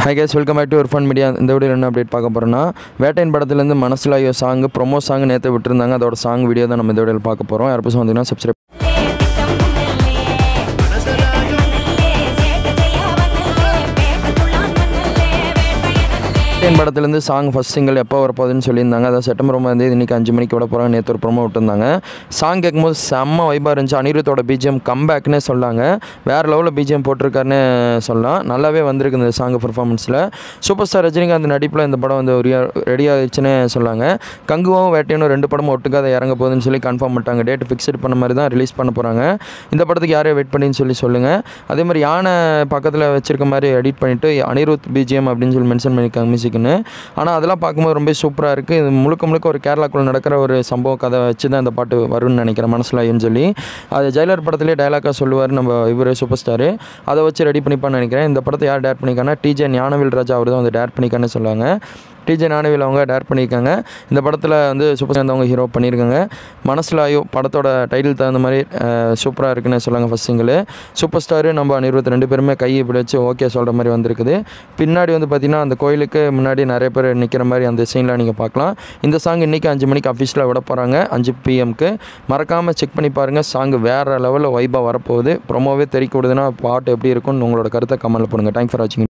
Hi guys, welcome back to Irfan Media. இந்த வீடியோல என்ன அப்டேட் பார்க்க போறோம்னா வேட்டையன் படத்துல இருந்து மனசுல ஐயோ சாங் ப்ரோமோ சாங் நேத்து விட்டுருந்தாங்க. அதோட சாங் வீடியோ தான் நம்ம இந்த வீடியோல பார்க்க போறோம். யார் பசங்க வந்தீங்கன்னா சப்ஸ்கிரைப் வேட்டையன் படத்துல இருந்து சாங் ஃபர்ஸ்ட் சிங்கிள் எப்போ வரப்போகுதுன்னு சொல்லியிருந்தாங்க. அதாவது செப்டம்பர் 9 இன்னைக்கு 5 மணிக்கு விட போகிறாங்க. நேற்று ஒரு ப்ரோமோ விட்டுருந்தாங்க. சாங் கேட்கும்போது செம்ம வைபாக இருந்துச்சு. அனிருத்தோட பிஜிஎம் கம்பேக்னே சொல்லாங்க. வேறு லெவலில் பிஜிஎம் போட்டிருக்காருன்னு சொல்லலாம். நல்லாவே வந்திருக்கு இந்த சாங் பர்ஃபார்மன்ஸில். சூப்பர் ஸ்டார் ரஜினிகாந்த் நடிப்பில் இந்த படம் வந்து ரெடி ஆகிடுச்சுன்னு சொல்லாங்க. கங்குவும் வேட்டையனும் 2 படமும் ஒட்டுக்காத இறங்க போகுதுன்னு சொல்லி கன்ஃபார்ம் பண்ணிட்டாங்க. டேட் ஃபிக்ஸ்ட் பண்ண மாதிரி தான் ரிலீஸ் பண்ண போகிறாங்க. இந்த படத்துக்கு யாரையும் வெயிட் பண்ணின்னு சொல்லுங்கள். அதே மாதிரி யானை பக்கத்தில் வச்சிருக்க மாதிரி எடிட் பண்ணிவிட்டு அனிருத் பிஜிஎம் அப்படின்னு சொல்லி மென்ஷன் பண்ணியிருக்காங்க மியூசிக்னு. ஆனால் அதெல்லாம் பார்க்கும்போது ரொம்ப சூப்பராக இருக்குது. இது முழுக்க ஒரு கேரளாக்குள்ளே நடக்கிற ஒரு சம்பவ கதை வச்சு தான் இந்த பாட்டு வரும்னு நினைக்கிறேன். மனசில் ஐயன்னு சொல்லி அது ஜெயிலர் படத்துலேயே டைலாக்காக சொல்லுவார் நம்ம இவர் சூப்பர் ஸ்டாரு. அதை வச்சு ரெடி பண்ணிப்பான்னு நினைக்கிறேன். இந்த படத்தை யார் டேரக்ட் பண்ணியிருக்காங்கன்னா டிஜே ஞானவேல் ராஜா அவர் தான் வந்து டேரக்ட் பண்ணிக்கான்னு சொல்லுவாங்க. டிஜே ஞானவேல் அவங்க டேரக்ட் பண்ணியிருக்காங்க. இந்த படத்தில் வந்து சூப்பர் ஸ்டார் அவங்க ஹீரோ பண்ணியிருக்காங்க. மனசில் ஐயோ படத்தோட டைட்டில் தகுந்த மாதிரி சூப்பராக இருக்குன்னு சொல்லுவாங்க. ஃபஸ்ட் சிங்கிள் சூப்பர் ஸ்டாரு நம்ம அனிருத் 2 பேருமே கையை இப்படி வச்சு ஓகே சொல்கிற மாதிரி வந்திருக்குது. பின்னாடி வந்து பார்த்திங்கன்னா அந்த கோயிலுக்கு முன்னாடி நிறைய பேர் நிற்கிற மாதிரி அந்த சீன்லாம் நீங்கள் பார்க்கலாம். இந்த சாங் இன்றைக்கி 5 மணிக்கு அஃபிஷியலாக விட போகிறாங்க. 5 PM மறக்காமல் செக் பண்ணி பாருங்கள். சாங் வேறு லெவலில் வைபாக வரப்போகுது. ப்ரோமோவே தெரிவிக்க விடுதுன்னா பாட்டு எப்படி இருக்குன்னு உங்களோட கருத்தை கமெண்ட்டில் போடுங்க. தேங்க்ஸ் ஃபார் வாட்சிங்.